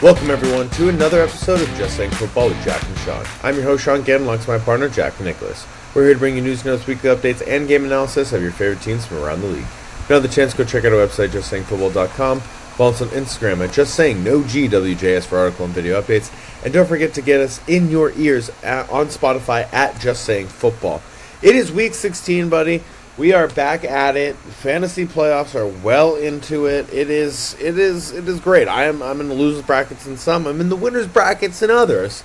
Welcome everyone to another episode of Just Saying Football with Jack and Sean. I'm your host Sean Gann, along with my partner Jack and Nicholas. We're here to bring you news, notes, weekly updates, and game analysis of your favorite teams from around the league. If you don't have the chance, go check out our website, justsayingfootball.com. Follow us on Instagram at JustSayingNoGWJS for article and video updates. And don't forget to get us in your ears on Spotify at Just Saying Football. It is week 16, buddy. We are back at it. Fantasy playoffs are well into it. It is great. I'm in the losers brackets in some. I'm in the winners brackets in others.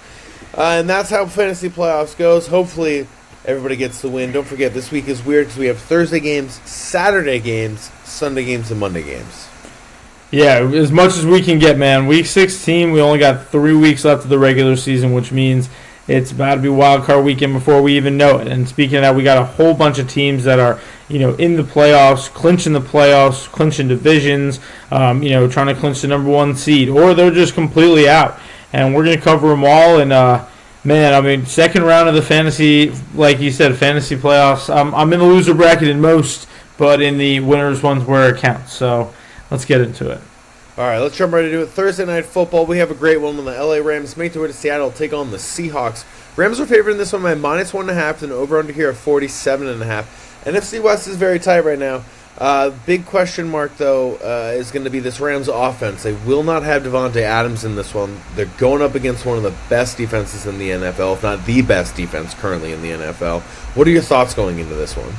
And that's how fantasy playoffs goes. Hopefully everybody gets the win. Don't forget, this week is weird because we have Thursday games, Saturday games, Sunday games, and Monday games. Yeah, as much as we can get, man. Week 16, we only got 3 weeks left of the regular season, which means it's about to be wild card weekend before we even know it. And speaking of that, we got a whole bunch of teams that are, in the playoffs, clinching divisions, trying to clinch the number one seed, or they're just completely out. And we're going to cover them all. And second round of the fantasy, like you said, fantasy playoffs. I'm in the loser bracket in most, but in the winners ones where it counts. So let's get into it. All right, let's jump right into it. Thursday Night Football, we have a great one when the LA Rams make their way to Seattle to take on the Seahawks. Rams are favored in this one by -1.5, with an over-under here of 47.5. NFC West is very tight right now. Big question mark, though, is going to be this Rams offense. They will not have Devontae Adams in this one. They're going up against one of the best defenses in the NFL, if not the best defense currently in the NFL. What are your thoughts going into this one?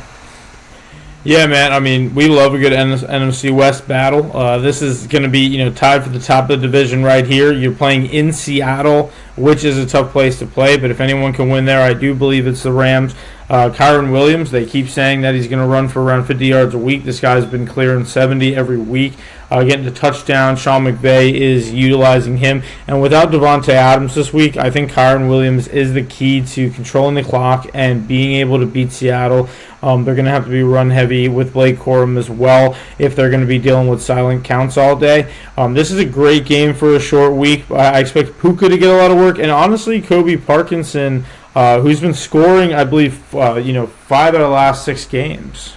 Yeah, man. We love a good NFC West battle. This is going to be, tied for the top of the division right here. You're playing in Seattle, which is a tough place to play. But if anyone can win there, I do believe it's the Rams. Kyren Williams, they keep saying that he's going to run for around 50 yards a week. This guy's been clearing 70 every week, getting the touchdown. Sean McVay is utilizing him. And without Devontae Adams this week, I think Kyren Williams is the key to controlling the clock and being able to beat Seattle. They're going to have to be run heavy with Blake Corum as well if they're going to be dealing with silent counts all day. This is a great game for a short week. I expect Puka to get a lot of work. And honestly, Kobe Parkinson, who's been scoring, I believe, 5 out of the last 6 games.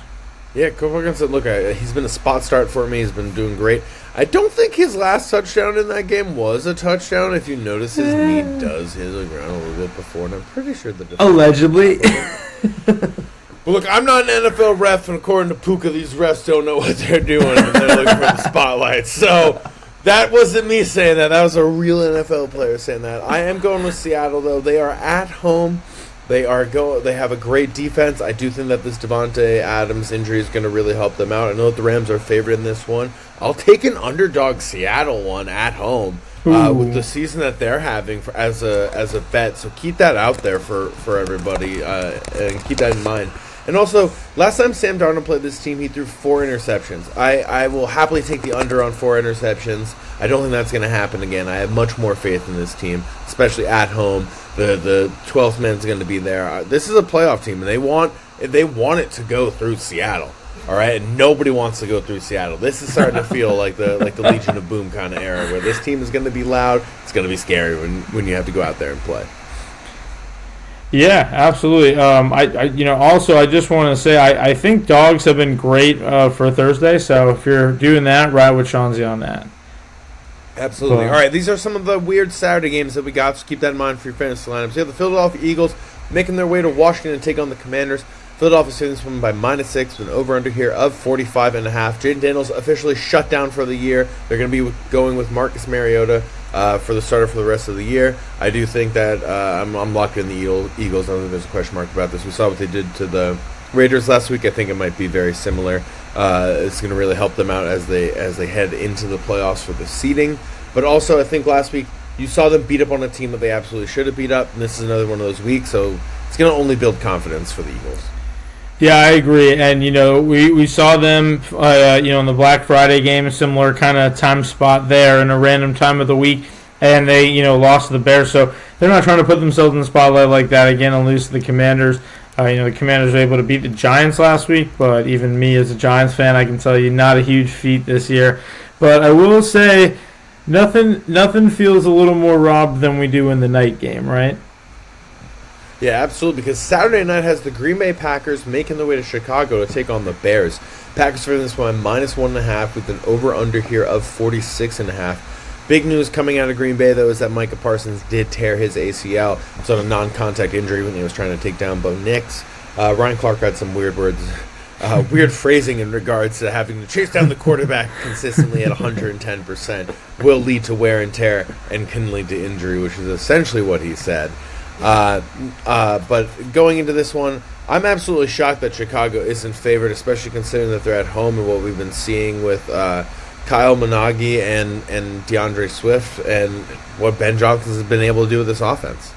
Yeah, Kobe Parkinson, look, he's been a spot start for me. He's been doing great. I don't think his last touchdown in that game was a touchdown. If you notice, his knee does hit the ground a little bit before, and I'm pretty sure the allegedly. But look, I'm not an NFL ref, and according to Puka, these refs don't know what they're doing, and they're looking for the spotlight. So that wasn't me saying that. That was a real NFL player saying that. I am going with Seattle, though. They are at home. They have a great defense. I do think that this Devontae Adams injury is going to really help them out. I know that the Rams are favored in this one. I'll take an underdog Seattle one at home with the season that they're having as a bet. So keep that out there for everybody and keep that in mind. And also, last time Sam Darnold played this team, he threw 4 interceptions. I will happily take the under on 4 interceptions. I don't think that's going to happen again. I have much more faith in this team, especially at home. The 12th man's going to be there. This is a playoff team, and they want it to go through Seattle. All right, and nobody wants to go through Seattle. This is starting to feel like the Legion of Boom kind of era, where this team is going to be loud. It's going to be scary when you have to go out there and play. Yeah, absolutely. Also, I just want to say I think dogs have been great for Thursday. So if you're doing that, ride with Chauncey on that. Absolutely. All right, these are some of the weird Saturday games that we got, so keep that in mind for your fantasy lineups. You have the Philadelphia Eagles making their way to Washington to take on the Commanders. Philadelphia's hitting this one by -6 with an over-under here of 45.5. Jaden Daniels officially shut down for the year. They're going to be going with Marcus Mariota for the starter for the rest of the year. I do think that I'm locked in the Eagles. I don't think there's a question mark about this. We saw what they did to the Raiders last week. I think it might be very similar. It's going to really help them out as they head into the playoffs for the seeding. But also, I think last week you saw them beat up on a team that they absolutely should have beat up, and this is another one of those weeks. So it's going to only build confidence for the Eagles. Yeah, I agree. And, we saw them, in the Black Friday game, a similar kind of time spot there in a random time of the week, and they, lost to the Bears. So they're not trying to put themselves in the spotlight like that again and lose to the Commanders. The Commanders were able to beat the Giants last week, but even me as a Giants fan, I can tell you, not a huge feat this year. But I will say, nothing feels a little more robbed than we do in the night game, right? Yeah, absolutely, because Saturday night has the Green Bay Packers making their way to Chicago to take on the Bears. Packers for this one -1.5 with an over-under here of 46.5. Big news coming out of Green Bay, though, is that Micah Parsons did tear his ACL. So a non-contact injury when he was trying to take down Bo Nix. Ryan Clark had some weird phrasing in regards to having to chase down the quarterback consistently at 110% will lead to wear and tear and can lead to injury, which is essentially what he said. But going into this one, I'm absolutely shocked that Chicago isn't favored, especially considering that they're at home and what we've been seeing with Kyle Monagi and DeAndre Swift and what Ben Johnson has been able to do with this offense.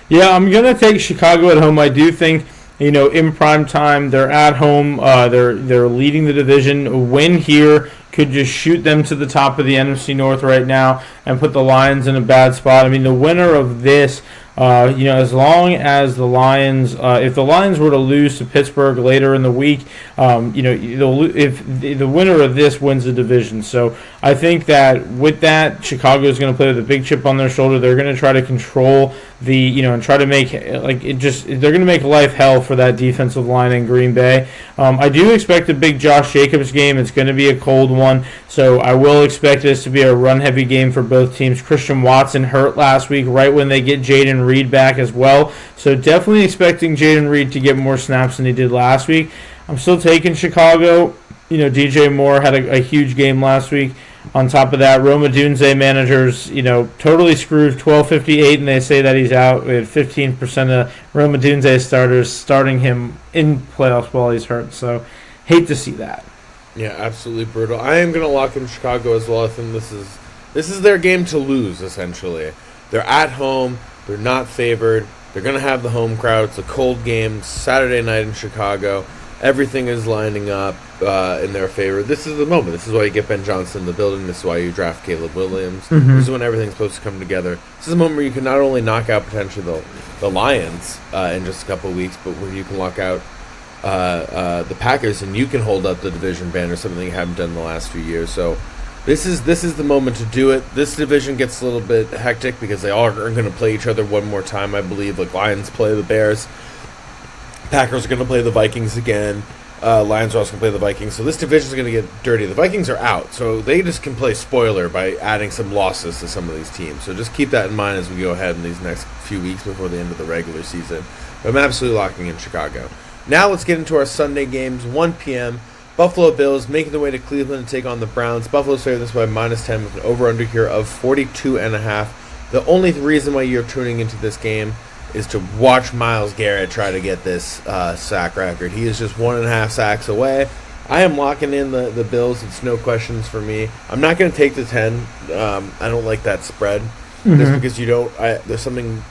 Yeah, I'm going to take Chicago at home. I do think, in prime time, they're at home. They're leading the division. A win here could just shoot them to the top of the NFC North right now and put the Lions in a bad spot. I mean, the winner of this, as long as the Lions, if the Lions were to lose to Pittsburgh later in the week, if the winner of this wins the division. So I think that with that, Chicago is going to play with a big chip on their shoulder. They're going to try to control and try to make they're going to make life hell for that defensive line in Green Bay. I do expect a big Josh Jacobs game. It's going to be a cold one, so I will expect this to be a run-heavy game for both teams. Christian Watson hurt last week right when they get Jaden Reed back as well, so definitely expecting Jaden Reed to get more snaps than he did last week. I'm still taking Chicago. DJ Moore had a huge game last week. On top of that, Roma Dunze managers, totally screwed 1258, and they say that he's out. We had 15% of Roma Dunze starters starting him in playoffs while he's hurt. So, hate to see that. Yeah, absolutely brutal. I am going to lock in Chicago as well. I think this is their game to lose, essentially. They're at home. They're not favored. They're going to have the home crowd. It's a cold game, Saturday night in Chicago. Everything is lining up in their favor. This is the moment. This is why you get Ben Johnson in the building. This is why you draft Caleb Williams. Mm-hmm. This is when everything's supposed to come together. This is a moment where you can not only knock out potentially the Lions in just a couple of weeks, but where you can lock out the Packers and you can hold up the division banner, something you haven't done in the last few years. So this is the moment to do it. This division gets a little bit hectic because they all are going to play each other one more time, I believe. Like Lions play the Bears. Packers are going to play the Vikings again. Lions are also going to play the Vikings. So this division is going to get dirty. The Vikings are out, so they just can play spoiler by adding some losses to some of these teams. So just keep that in mind as we go ahead in these next few weeks before the end of the regular season. But I'm absolutely locking in Chicago. Now let's get into our Sunday games. 1 p.m. Buffalo Bills making their way to Cleveland to take on the Browns. Buffalo's favored this by -10 with an over-under here of 42.5. The only reason why you're tuning into this game is to watch Myles Garrett try to get this sack record. He is just 1.5 sacks away. I am locking in the Bills. It's no questions for me. I'm not going to take the 10. I don't like that spread. Mm-hmm. Just because there's something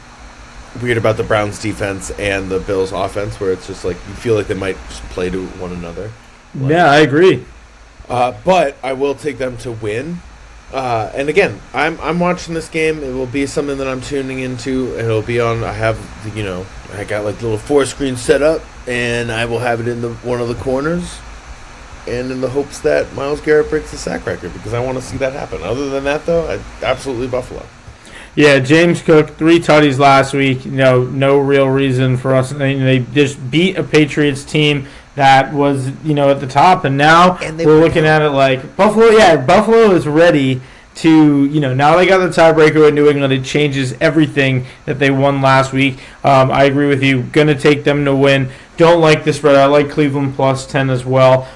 weird about the Browns defense and the Bills offense where it's just like you feel like they might just play to one another. Yeah, I agree. But I will take them to win. And again, I'm watching this game. It will be something that I'm tuning into, and it'll be on. I got like little 4-screen set up, and I will have it in one of the corners, and in the hopes that Myles Garrett breaks the sack record because I want to see that happen. Other than that, though, absolutely Buffalo. Yeah, James Cook 3 tutties last week. No real reason for us. They just beat a Patriots team that was, at the top, and now we're looking at it like Buffalo. Yeah, Buffalo is ready to, now they got the tiebreaker with New England. It changes everything that they won last week. I agree with you. Going to take them to win. Don't like the spread. I like Cleveland +10 as well.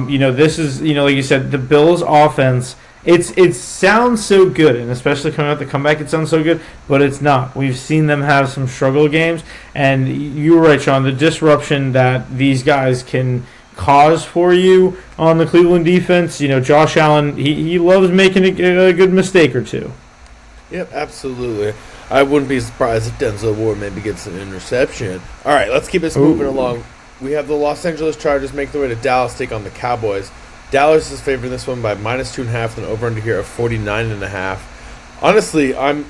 This is, like you said, the Bills' offense. It sounds so good, and especially coming out the comeback, it sounds so good, but it's not. We've seen them have some struggle games, and you were right, Sean. The disruption that these guys can cause for you on the Cleveland defense. Josh Allen, he loves making a good mistake or two. Yep, absolutely. I wouldn't be surprised if Denzel Ward maybe gets an interception. All right, let's keep this moving along. We have the Los Angeles Chargers make their way to Dallas, take on the Cowboys. Dallas is favoring this one by -2.5 and over under here of 49.5. Honestly, I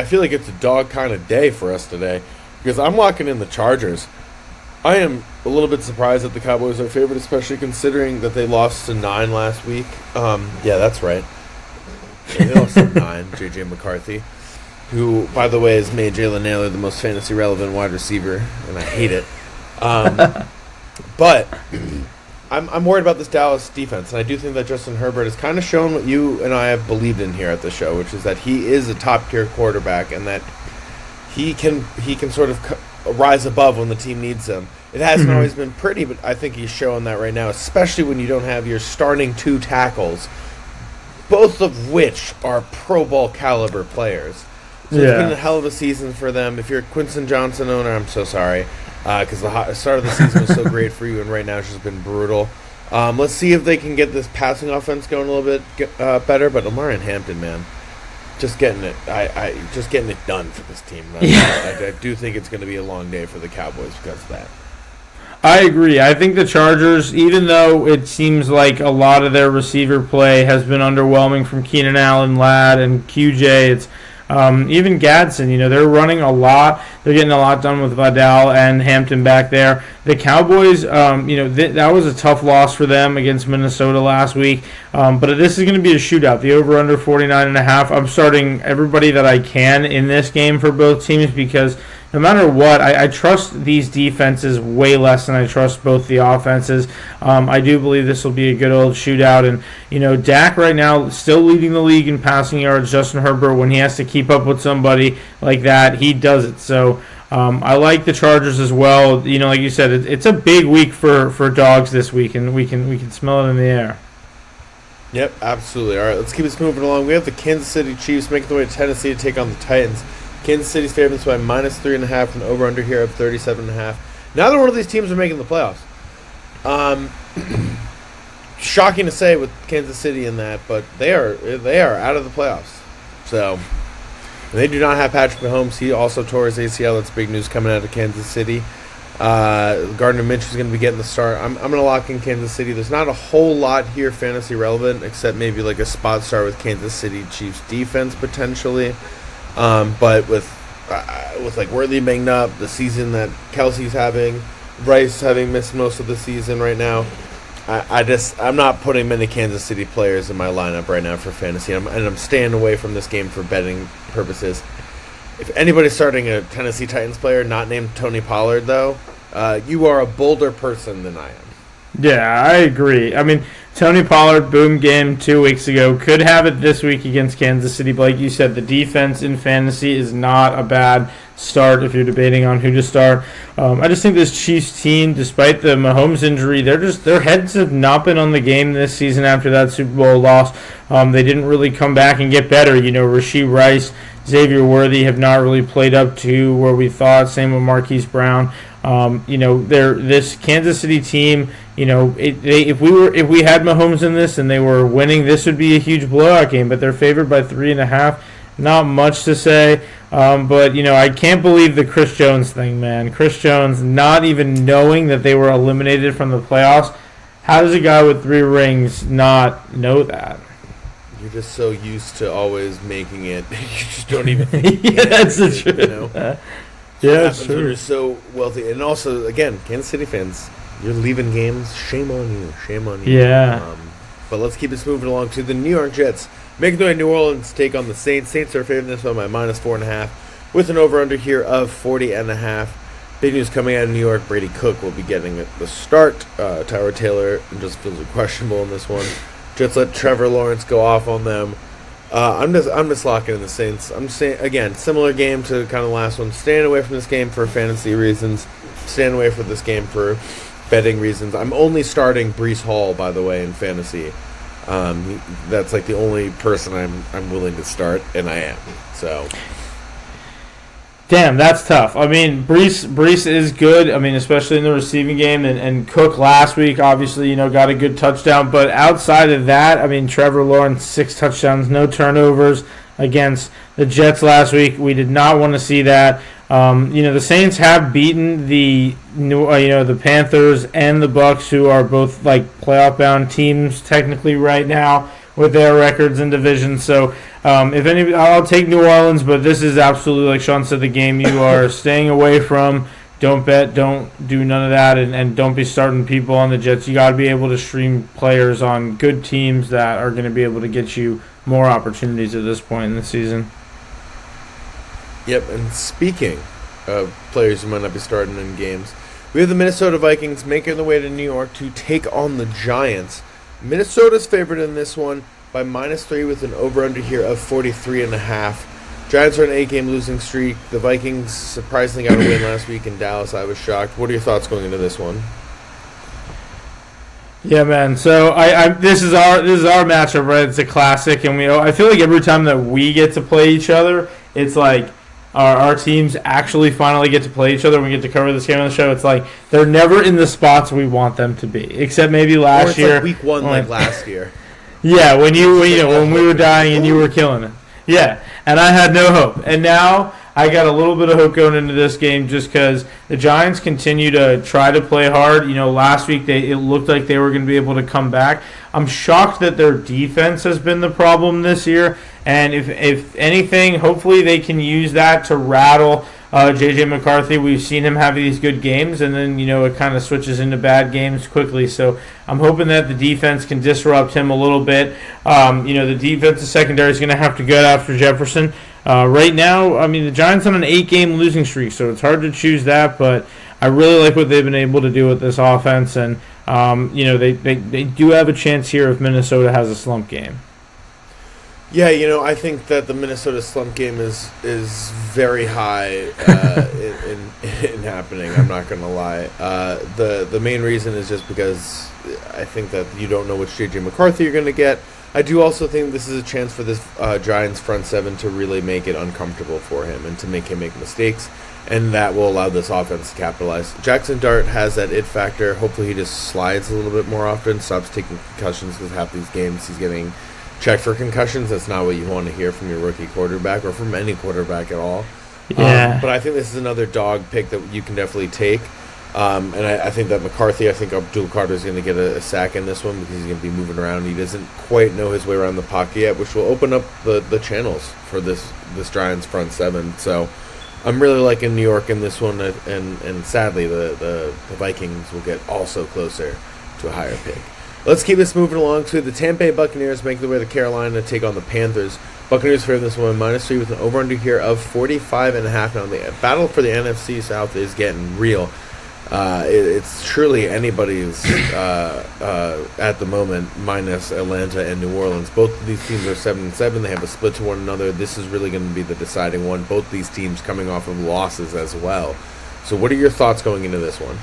feel like it's a dog kind of day for us today because I'm locking in the Chargers. I am a little bit surprised that the Cowboys are favored, especially considering that they lost to 9 last week. Yeah, that's right. They lost to 9, J.J. McCarthy, who, by the way, has made Jalen Naylor the most fantasy relevant wide receiver, and I hate it. But I'm worried about this Dallas defense, and I do think that Justin Herbert has kind of shown what you and I have believed in here at the show, which is that he is a top-tier quarterback and that he can sort of rise above when the team needs him. It hasn't always been pretty, but I think he's showing that right now, especially when you don't have your starting 2 tackles, both of which are Pro Bowl caliber players. So it's been a hell of a season for them. If you're a Quinton Johnson owner, I'm so sorry, because the start of the season was so great for you, and right now it's just been brutal. Let's see if they can get this passing offense going a little bit better. But Lamar and Hampton, man, just getting it, just getting it done for this team. I do think it's going to be a long day for the Cowboys because of that. I agree. I think the Chargers, even though it seems like a lot of their receiver play has been underwhelming from Keenan Allen, Ladd, and QJ, it's even Gadsden, they're running a lot. They're getting a lot done with Vidal and Hampton back there. The Cowboys, that was a tough loss for them against Minnesota last week. But this is going to be a shootout. The over-under 49.5. I'm starting everybody that I can in this game for both teams because no matter what, I trust these defenses way less than I trust both the offenses. I do believe this will be a good old shootout. And, Dak right now still leading the league in passing yards. Justin Herbert, when he has to keep up with somebody like that, he does it. So I like the Chargers as well. Like you said, it's a big week for dogs this week, and we can smell it in the air. Yep, absolutely. All right, let's keep this moving along. We have the Kansas City Chiefs making their way to Tennessee to take on the Titans. Kansas City's favorites by -3.5 and over-under here of 37.5. Neither one of these teams are making the playoffs. Shocking to say with Kansas City in that, but they are out of the playoffs. So they do not have Patrick Mahomes. He also tore his ACL. That's big news coming out of Kansas City. Gardner Minshew is going to be getting the start. I'm going to lock in Kansas City. There's not a whole lot here fantasy relevant except maybe like a spot start with Kansas City Chiefs defense potentially. But with like Worthy banged up, the season that Kelsey's having, Bryce having missed most of the season right now, I'm not putting many Kansas City players in my lineup right now for fantasy, and I'm staying away from this game for betting purposes. If anybody's starting a Tennessee Titans player not named Tony Pollard, though, you are a bolder person than I am. Yeah, I agree. I mean, Tony Pollard, boom game 2 weeks ago. Could have it this week against Kansas City. But like you said, the defense in fantasy is not a bad start if you're debating on who to start. I just think this Chiefs team, despite the Mahomes injury, their heads have not been on the game this season after that Super Bowl loss. They didn't really come back and get better. Rashee Rice, Xavier Worthy have not really played up to where we thought. Same with Marquise Brown. This Kansas City team, if we had Mahomes in this and they were winning, this would be a huge blowout game. But they're favored by 3.5. Not much to say, but I can't believe the Chris Jones thing, man. Chris Jones not even knowing that they were eliminated from the playoffs. How does a guy with 3 rings not know that? You're just so used to always making it, you just don't even think yeah, that's the truth. Yeah, that's true. You're so wealthy, and also again, Kansas City fans, you're leaving games. Shame on you. Shame on you. Yeah. But let's keep this moving along to the New York Jets. Making their way to New Orleans to take on the Saints. Saints are favored in this one by -4.5, with an over/under here of 40.5. Big news coming out of New York: Brady Cook will be getting the start. Tyrod Taylor just feels questionable in this one. Jets let Trevor Lawrence go off on them. I'm just locking in the Saints. I'm saying again, similar game to kind of the last one. Staying away from this game for fantasy reasons. Staying away from this game for betting reasons. I'm only starting Breece Hall, by the way, in fantasy. That's like the only person I'm willing to start, and I am. So. Damn, that's tough. I mean, Breece is good. I mean, especially in the receiving game. And Cook last week, obviously, got a good touchdown. But outside of that, I mean, Trevor Lawrence, 6 touchdowns, no turnovers against the Jets last week. We did not want to see that. The Saints have beaten the Panthers and the Bucks, who are both like playoff-bound teams technically right now with their records in division. So I'll take New Orleans, but this is absolutely, like Sean said, the game you are staying away from. Don't bet, don't do none of that, and don't be starting people on the Jets. You got to be able to stream players on good teams that are going to be able to get you more opportunities at this point in the season. Yep, and speaking of players who might not be starting in games, We have the Minnesota Vikings making their way to New York to take on the Giants. Minnesota's favored in this one by -3 with an over-under here of 43.5. Giants are an 8-game losing streak. The Vikings surprisingly got a win last week in Dallas. I was shocked. What are your thoughts going into this one? Yeah, man. So this is our matchup, right? It's a classic, and I feel like every time that we get to play each other, it's like our teams actually finally get to play each other. We get to cover this game on the show. It's like they're never in the spots we want them to be, except maybe last year. Like week 1, like last year. Yeah, when we were dying and you were killing it. Yeah, and I had no hope, and now I got a little bit of hope going into this game just because the Giants continue to try to play hard. Last week it looked like they were going to be able to come back. I'm shocked that their defense has been the problem this year, and if anything, hopefully they can use that to rattle J.J. McCarthy. We've seen him have these good games, and then it kind of switches into bad games quickly. So I'm hoping that the defense can disrupt him a little bit. The defensive secondary is going to have to go after Jefferson. Right now, the Giants on an 8-game losing streak, so it's hard to choose that, but I really like what they've been able to do with this offense, and they do have a chance here if Minnesota has a slump game. Yeah, I think that the Minnesota slump game is very high in happening. I'm not going to lie. The main reason is just because I think that you don't know which J.J. McCarthy you're going to get. I do also think this is a chance for this Giants front seven to really make it uncomfortable for him and to make him make mistakes, and that will allow this offense to capitalize. Jackson Dart has that it factor. Hopefully he just slides a little bit more often, stops taking concussions, because half these games he's getting checked for concussions. That's not what you want to hear from your rookie quarterback or from any quarterback at all. Yeah. But I think this is another dog pick that you can definitely take. And I think that McCarthy, Abdul Carter is going to get a sack in this one because he's going to be moving around. He doesn't quite know his way around the pocket yet, which will open up the channels for this Giants front seven. So I'm really liking New York in this one, and sadly the Vikings will get also closer to a higher pick. Let's keep this moving along to the Tampa Bay Buccaneers make their way to Carolina to take on the Panthers. Buccaneers favor this one -3 with an over-under here of 45.5. Now the battle for the NFC South is getting real. It's truly anybody's at the moment, minus Atlanta and New Orleans. Both of these teams are 7-7. They have a split to one another. This is really going to be the deciding one. Both these teams coming off of losses as well. So what are your thoughts going into this one?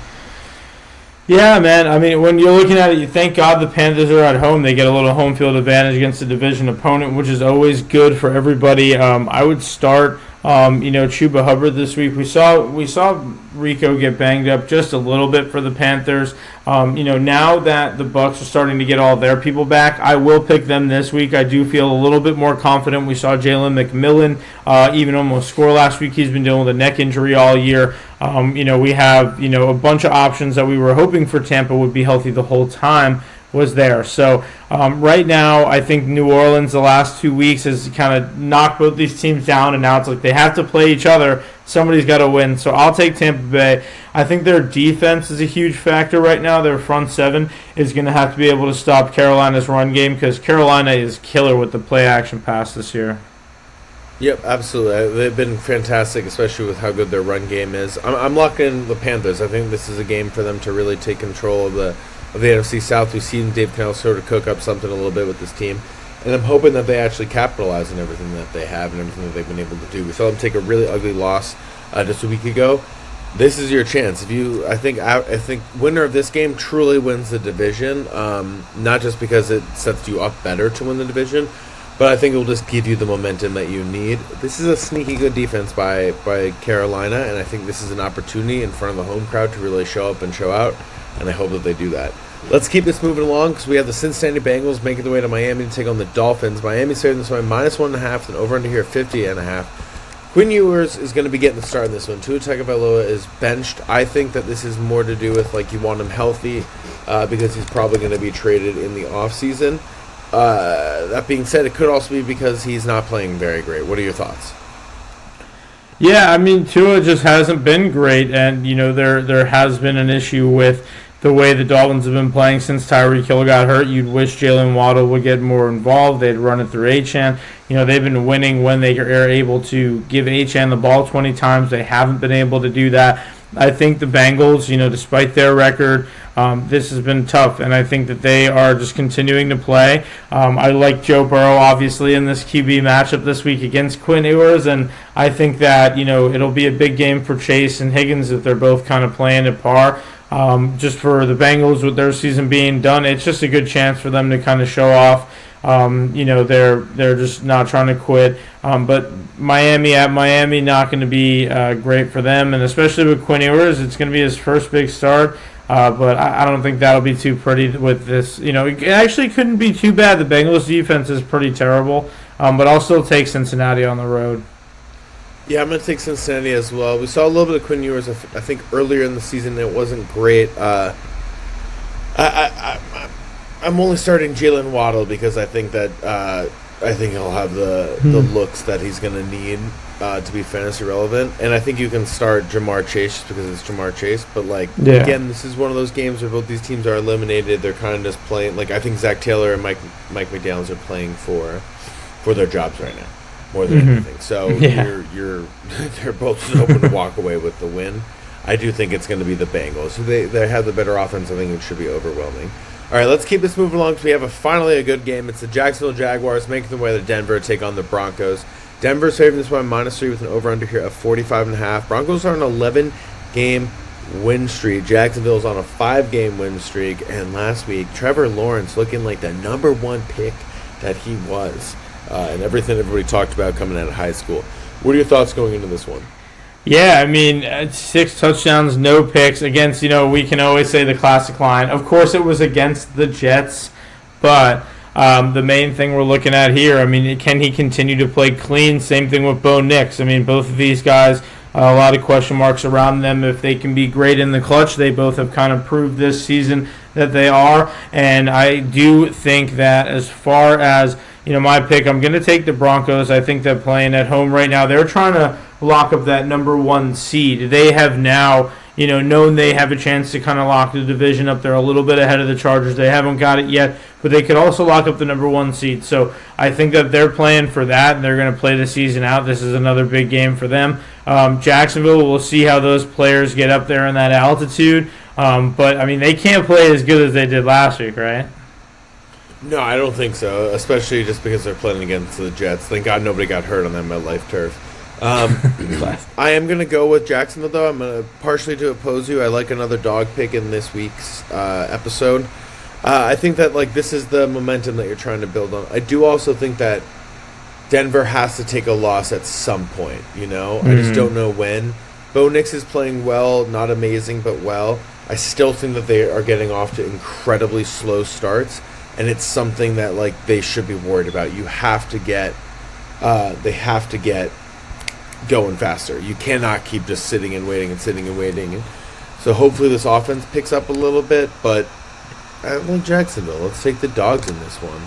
Yeah, man. When you're looking at it, you thank God the Panthers are at home. They get a little home field advantage against a division opponent, which is always good for everybody. I would start, Chuba Hubbard this week. We saw Rico get banged up just a little bit for the Panthers. Now that the Bucs are starting to get all their people back, I will pick them this week. I do feel a little bit more confident. We saw Jalen McMillan even almost score last week. He's been dealing with a neck injury all year. We have a bunch of options that we were hoping for Tampa would be healthy the whole time was there. So right now, I think New Orleans the last 2 weeks has kind of knocked both these teams down, and now it's like they have to play each other. Somebody's got to win. So I'll take Tampa Bay. I think their defense is a huge factor right now. Their front seven is going to have to be able to stop Carolina's run game because Carolina is killer with the play-action pass this year. Yep, absolutely. They've been fantastic, especially with how good their run game is. I'm locking in the Panthers. I think this is a game for them to really take control of the NFC South. We've seen Dave Cannell sort of cook up something a little bit with this team, and I'm hoping that they actually capitalize on everything that they have and everything that they've been able to do. We saw them take a really ugly loss just a week ago. This is your chance. I think winner of this game truly wins the division, not just because it sets you up better to win the division, but I think it will just give you the momentum that you need. This is a sneaky good defense by Carolina, and I think this is an opportunity in front of the home crowd to really show up and show out, and I hope that they do that. Let's keep this moving along because we have the Cincinnati Bengals making their way to Miami to take on the Dolphins. Miami's favored this one -1.5, and over under here 50.5. Quinn Ewers is going to be getting the start in this one. Tua Tagovailoa is benched. I think that this is more to do with you want him healthy because he's probably going to be traded in the offseason. That being said, it could also be because he's not playing very great. What are your thoughts? Yeah, Tua just hasn't been great, and there has been an issue with the way the Dolphins have been playing since Tyreek Hill got hurt. You'd wish Jalen Waddle would get more involved. They'd run it through Achane. They've been winning when they are able to give Achane the ball 20 times. They haven't been able to do that. I think the Bengals, despite their record, this has been tough, and I think that they are just continuing to play. I like Joe Burrow, obviously, in this QB matchup this week against Quinn Ewers, and I think that, it'll be a big game for Chase and Higgins if they're both kind of playing at par. Just for the Bengals with their season being done, it's just a good chance for them to kind of show off. They're just not trying to quit. But Miami at Miami, not going to be great for them, and especially with Quinn Ewers, it's going to be his first big start. But I don't think that'll be too pretty with this. It actually couldn't be too bad. The Bengals defense is pretty terrible, but I'll still take Cincinnati on the road. Yeah, I'm going to take Cincinnati as well. We saw a little bit of Quinn Ewers, I think, earlier in the season. It wasn't great. I'm only starting Jalen Waddle because I think that he'll have the looks that he's going to need to be fantasy relevant. And I think you can start Jamar Chase just because it's Jamar Chase. But, again, this is one of those games where both these teams are eliminated. They're kind of just playing. I think Zach Taylor and Mike McDaniels are playing for their jobs right now more than anything. So they're both just open to walk away with the win. I do think it's going to be the Bengals. They have the better offense. I think it should be overwhelming. All right, let's keep this moving along because we have finally a good game. It's the Jacksonville Jaguars making their way to Denver to take on the Broncos. Denver's favoring this one -3 with an over-under here of 45.5. Broncos are on an 11-game win streak. Jacksonville's on a 5-game win streak. And last week, Trevor Lawrence looking like the number one pick that he was. And everything everybody talked about coming out of high school. What are your thoughts going into this one? Yeah, 6 touchdowns, no picks against, we can always say the classic line. Of course, it was against the Jets, but the main thing we're looking at here, can he continue to play clean? Same thing with Bo Nix. Both of these guys, a lot of question marks around them. If they can be great in the clutch, they both have kind of proved this season that they are. And I do think that as far as, my pick, I'm going to take the Broncos. I think they're playing at home right now. They're trying to lock up that number 1 seed. They have now, known they have a chance to kind of lock the division up. They're a little bit ahead of the Chargers. They haven't got it yet, but they could also lock up the number 1 seed. So I think that they're playing for that, and they're going to play the season out. This is another big game for them. Jacksonville, we'll see how those players get up there in that altitude. But, they can't play as good as they did last week, right? No, I don't think so, especially just because they're playing against the Jets. Thank God nobody got hurt on that MetLife turf. I am going to go with Jacksonville, though. I'm going to partially to oppose you. I like another dog pick in this week's episode. I think that this is the momentum that you're trying to build on. I do also think that Denver has to take a loss at some point, I just don't know when. Bo Nix is playing well, not amazing, but well. I still think that they are getting off to incredibly slow starts, and it's something that they should be worried about. You have to get going faster. You cannot keep just sitting and waiting. And so hopefully this offense picks up a little bit, but I like Jacksonville. Let's take the dogs in this one.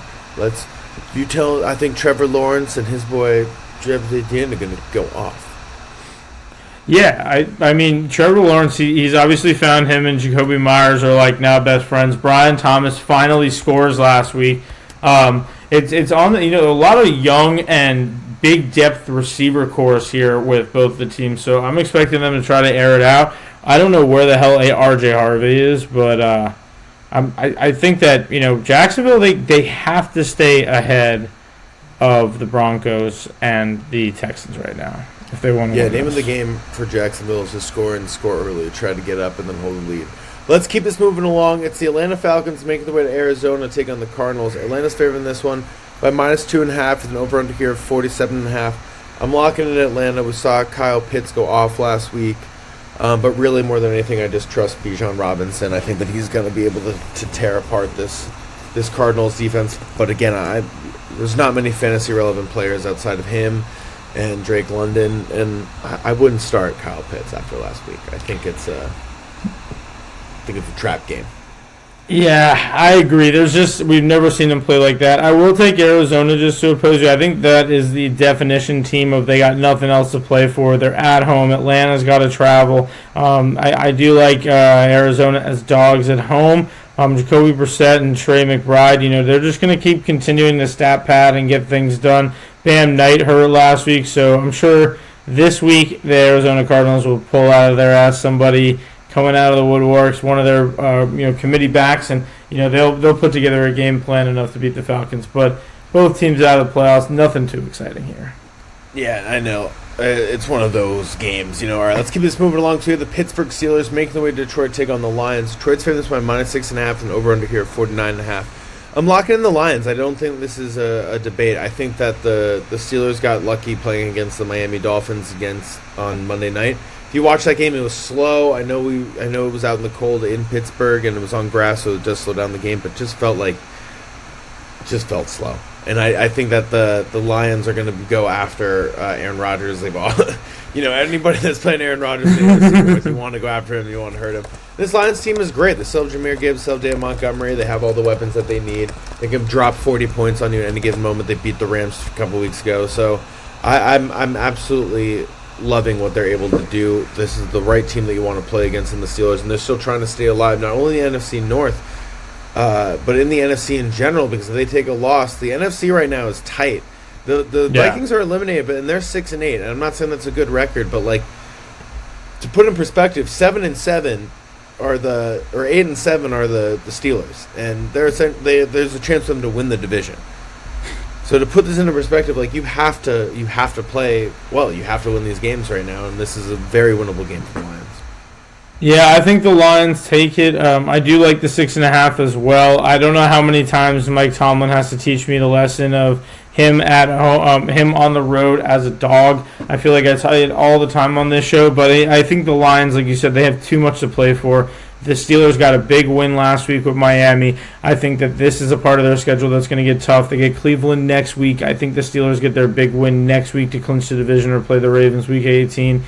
I think Trevor Lawrence and his boy Jeff Etienne are going to go off. Yeah, Trevor Lawrence, he's obviously found him and Jacoby Myers are now best friends. Brian Thomas finally scores last week. It's on the, a lot of young and big depth receiver course here with both the teams, so I'm expecting them to try to air it out. I don't know where the hell RJ Harvey is, but I think that Jacksonville they have to stay ahead of the Broncos and the Texans right now if they want to. Yeah, name of the game for Jacksonville is to score and score early, try to get up and then hold the lead. Let's keep this moving along. It's the Atlanta Falcons making their way to Arizona to take on the Cardinals. Atlanta's favoring this one by -2.5 with an over-under here of 47.5. I'm locking in Atlanta. We saw Kyle Pitts go off last week. But really, more than anything, I just trust Bijan Robinson. I think that he's going to be able to tear apart this Cardinals defense. But again, there's not many fantasy-relevant players outside of him and Drake London. And I wouldn't start Kyle Pitts after last week. I think it's a trap game. Yeah, I agree. We've never seen them play like that. I will take Arizona just to oppose you. I think that is the definition team of they got nothing else to play for. They're at home. Atlanta's got to travel. I do like Arizona as dogs at home. Jacoby Brissett and Trey McBride, they're just going to keep continuing the stat pad and get things done. Bam Knight hurt last week, so I'm sure This week, the Arizona Cardinals will pull out of their ass somebody coming out of the woodworks, one of their committee backs, and they'll put together a game plan enough to beat the Falcons. But both teams out of the playoffs, nothing too exciting here. Yeah, I know. It's one of those games, All right, let's keep this moving along. So we have the Pittsburgh Steelers making their way to Detroit, take on the Lions. Detroit's favored this by -6.5 and over under here at 49.5. I'm locking in the Lions. I don't think this is a debate. I think that the Steelers got lucky playing against the Miami Dolphins on Monday night. If you watch that game, it was slow. I know it was out in the cold in Pittsburgh and it was on grass, so it does slow down the game, but just felt slow. And I think that the Lions are going to go after Aaron Rodgers. They've all, anybody that's playing Aaron Rodgers, you want to go after him, you want to hurt him. This Lions team is great. They still have Jahmyr Gibbs, still have David Montgomery. They have all the weapons that they need. They can drop 40 points on you at any given moment. They beat the Rams a couple weeks ago. So I'm absolutely loving what they're able to do. This is the right team that you want to play against in the Steelers, and they're still trying to stay alive, not only in the NFC North, but in the NFC in general, because if they take a loss, the NFC right now is tight. The Vikings are eliminated, and they're 6-8. And I'm not saying that's a good record, but to put in perspective, 7-7 are 8-7 are the Steelers, and there's a chance for them to win the division. So to put this into perspective, you have to play well. You have to win these games right now, and this is a very winnable game for the Lions. Yeah, I think the Lions take it. I do like the 6.5 as well. I don't know how many times Mike Tomlin has to teach me the lesson of him at home, him on the road as a dog. I feel like I tell you it all the time on this show, but I think the Lions, like you said, they have too much to play for. The Steelers got a big win last week with Miami. I think that this is a part of their schedule that's going to get tough. They get Cleveland next week. I think the Steelers get their big win next week to clinch the division or play the Ravens week 18.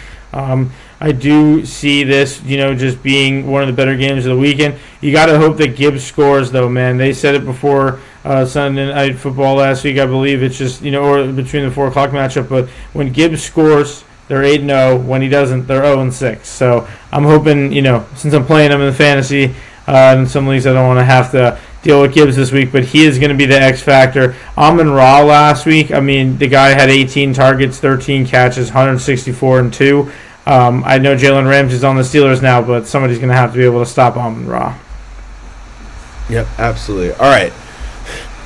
I do see this, just being one of the better games of the weekend. You got to hope that Gibbs scores, though, man. They said it before Sunday Night Football last week, I believe. It's just, or between the 4 o'clock matchup. But when Gibbs scores, they're 8-0. When he doesn't, they're 0-6. So I'm hoping, since I'm playing him in the fantasy, in some leagues I don't want to have to deal with Gibbs this week, but he is going to be the X factor. Amon-Ra last week, the guy had 18 targets, 13 catches, 164 and 2. I know Jalen Ramsey's on the Steelers now, but somebody's going to have to be able to stop Amon-Ra. Yep, absolutely. All right.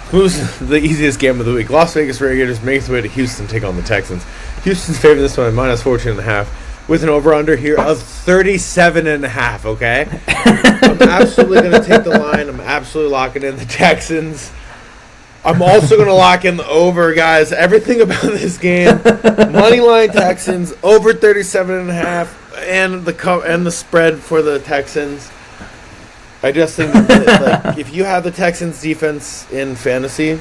Who's the easiest game of the week? Las Vegas Raiders make their way to Houston, take on the Texans. Houston's favored this one at -14.5 with an over-under here of 37.5, okay? I'm absolutely going to take the line. I'm absolutely locking in the Texans. I'm also going to lock in the over, guys. Everything about this game, moneyline Texans, over 37.5, and the spread for the Texans. I just think that, if you have the Texans defense in fantasy,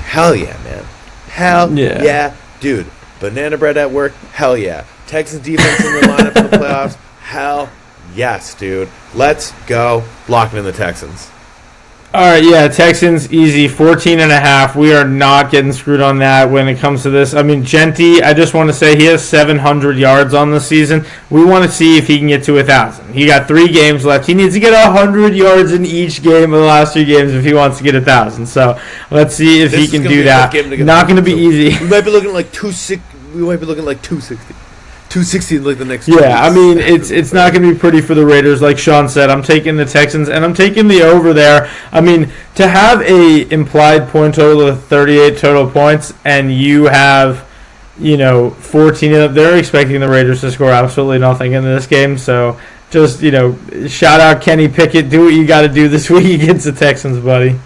hell yeah, man. Hell yeah, dude. Banana bread at work, hell yeah. Texans defense in the lineup for the playoffs, hell yes, dude. Let's go. Locking in the Texans. All right, yeah, Texans, easy, 14.5. We are not getting screwed on that when it comes to this. Genti, I just want to say he has 700 yards on the season. We want to see if he can get to 1,000. He got 3 games left. He needs to get 100 yards in each game of the last 3 games if he wants to get 1,000. So let's see if he can do that. Not going to be easy. We might be looking like 260. We might be looking like 260. 260 like the next. Yeah, it's not going to be pretty for the Raiders. Like Sean said, I'm taking the Texans, and I'm taking the over there. To have a implied point total of 38 total points, and you have, 14 of them, they're expecting the Raiders to score absolutely nothing in this game. So just, shout out Kenny Pickett. Do what you got to do this week against the Texans, buddy.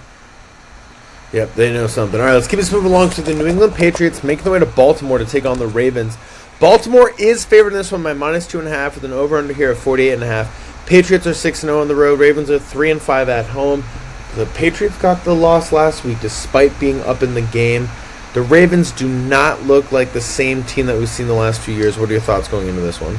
Yep, they know something. All right, let's keep this moving along to the New England Patriots making their way to Baltimore to take on the Ravens. Baltimore is favored in this one by -2.5 with an over-under here of 48.5. Patriots are 6-0 on the road. Ravens are 3-5 at home. The Patriots got the loss last week despite being up in the game. The Ravens do not look like the same team that we've seen the last few years. What are your thoughts going into this one?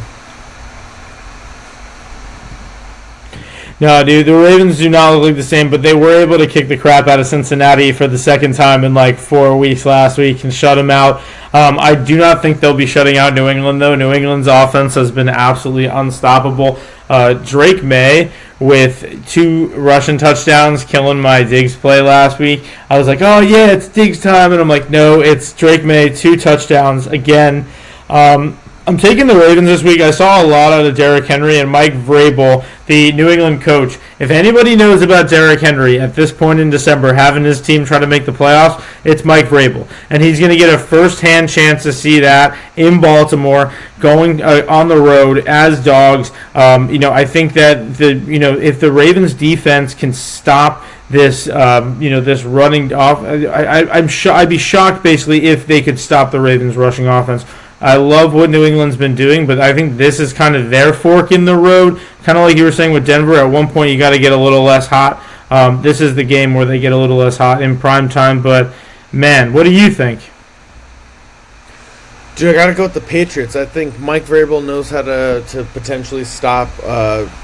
No, dude, the Ravens do not look like the same, but they were able to kick the crap out of Cincinnati for the second time in 4 weeks last week and shut them out. I do not think they'll be shutting out New England, though. New England's offense has been absolutely unstoppable. Drake May with 2 rushing touchdowns killing my Diggs play last week. I was like, oh, yeah, it's Diggs time. And I'm like, no, it's Drake May, 2 touchdowns again. I'm taking the Ravens this week. I saw a lot out of Derrick Henry and Mike Vrabel, the New England coach. If anybody knows about Derrick Henry at this point in December, having his team try to make the playoffs, it's Mike Vrabel. And he's going to get a first-hand chance to see that in Baltimore, going on the road as dogs. I think that if the Ravens defense can stop this this running off, I'd be shocked basically if they could stop the Ravens rushing offense. I love what New England's been doing, but I think this is kind of their fork in the road. Kind of like you were saying with Denver, at one point you got to get a little less hot. This is the game where they get a little less hot in prime time. But, man, what do you think? Dude, I got to go with the Patriots. I think Mike Vrabel knows how to potentially stop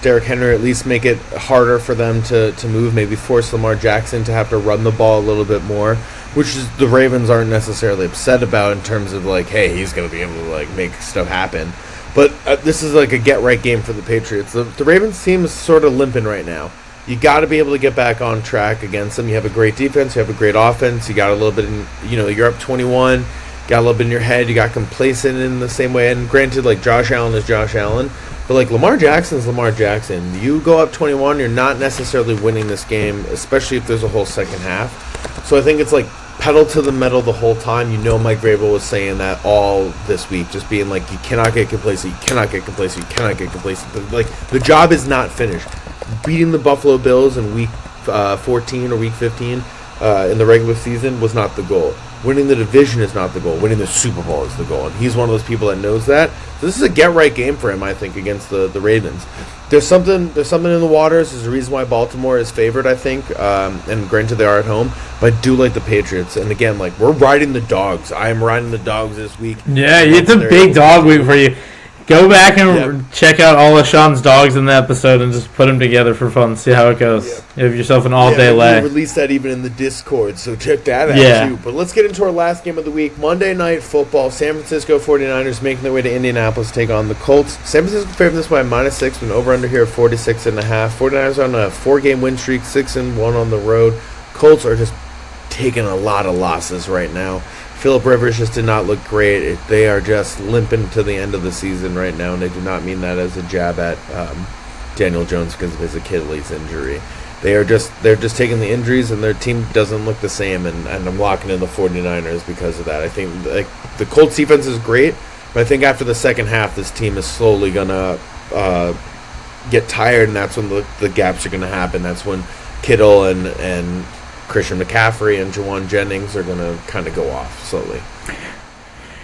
Derrick Henry, at least make it harder for them to move, maybe force Lamar Jackson to have to run the ball a little bit more, which is the Ravens aren't necessarily upset about in terms of, like, hey, he's going to be able to, like, make stuff happen. But this is, like, a get-right game for the Patriots. The Ravens team is sort of limping right now. You got to be able to get back on track against them. You have a great defense. You have a great offense. You got a little bit you're up 21. Got a little bit in your head. You got complacent in the same way. And granted, like, Josh Allen is Josh Allen. But, like, Lamar Jackson is Lamar Jackson. You go up 21, you're not necessarily winning this game, especially if there's a whole second half. So I think it's, like, pedal to the metal the whole time. Mike Vrabel was saying that all this week, just being like, you cannot get complacent, you cannot get complacent, you cannot get complacent. But, like, the job is not finished. Beating the Buffalo Bills in week 14 or week 15 in the regular season was not the goal. Winning the division is not the goal. Winning the Super Bowl is the goal. And he's one of those people that knows that. So this is a get-right game for him, I think, against the Ravens. There's something in the waters. There's a reason why Baltimore is favored, I think. And granted, they are at home. But I do like the Patriots. And again, like, we're riding the dogs. I am riding the dogs this week. Yeah, it's a big dog week for you. Go back and check out all of Sean's dogs in the episode and just put them together for fun. See how it goes. Yeah. You have yourself an all-day lay. We released that even in the Discord, so check that out too. But let's get into our last game of the week. Monday Night Football. San Francisco 49ers making their way to Indianapolis to take on the Colts. San Francisco favored this by -6 with an over-under here of 46.5. 49ers on a 4-game win streak, 6-1 on the road. Colts are just taking a lot of losses right now. Phillip Rivers just did not look great. They are just limping to the end of the season right now, and I do not mean that as a jab at Daniel Jones because of his Achilles injury. They're just taking the injuries, and their team doesn't look the same, and I'm locking in the 49ers because of that. I think the Colts defense is great, but I think after the second half, this team is slowly going to get tired, and that's when the gaps are going to happen. That's when Kittle and Christian McCaffrey and Juwan Jennings are going to kind of go off slowly.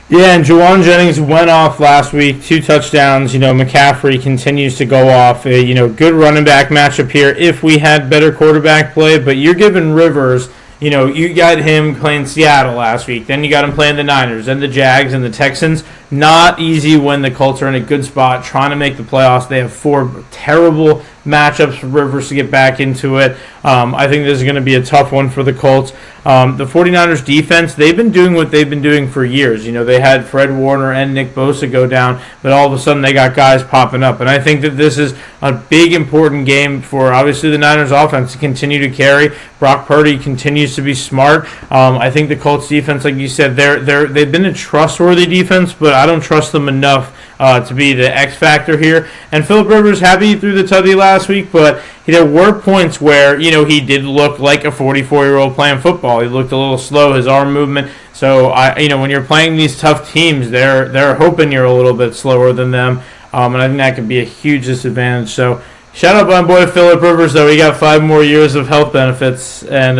Yeah, and Juwan Jennings went off last week, 2 touchdowns. McCaffrey continues to go off. Good running back matchup here if we had better quarterback play, but you're giving Rivers, you got him playing Seattle last week. Then you got him playing the Niners and the Jags and the Texans. Not easy when the Colts are in a good spot trying to make the playoffs. They have 4 terrible matchups for Rivers to get back into it. I think this is going to be a tough one for the Colts. The 49ers defense, they've been doing what they've been doing for years. They had Fred Warner and Nick Bosa go down, but all of a sudden they got guys popping up. And I think that this is a big, important game for, obviously, the Niners offense to continue to carry. Brock Purdy continues to be smart. I think the Colts defense, like you said, they've been a trustworthy defense, but I don't trust them enough to be the X factor here. And Phillip Rivers happy through the tutty last week, but there were points where he did look like a 44-year-old playing football. He looked a little slow, his arm movement. So when you're playing these tough teams, they're hoping you're a little bit slower than them, and I think that could be a huge disadvantage. So shout out my boy Phillip Rivers, though. He got 5 more years of health benefits, and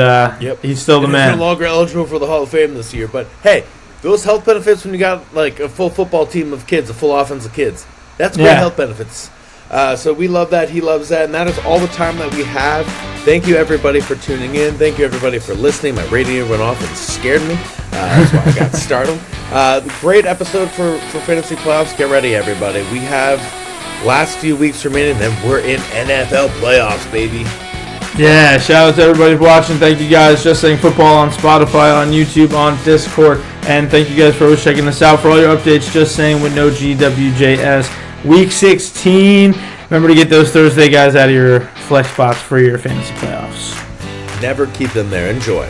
he's still the man. He's no longer eligible for the Hall of Fame this year, but hey, those health benefits when you got like a full football team of kids, a full offense of kids, that's great health benefits. So we love that. He loves that. And that is all the time that we have. Thank you, everybody, for tuning in. Thank you, everybody, for listening. My radio went off and scared me. That's why I got startled. Great episode for Fantasy Playoffs. Get ready, everybody. We have last few weeks remaining, then we're in NFL playoffs, baby. Yeah, shout out to everybody for watching. Thank you guys. Just Saying Football on Spotify, on YouTube, on Discord. And thank you guys for always checking this out. For all your updates, Just Saying with no GWJS. Week 16. Remember to get those Thursday guys out of your flex spots for your fantasy playoffs. Never keep them there. Enjoy.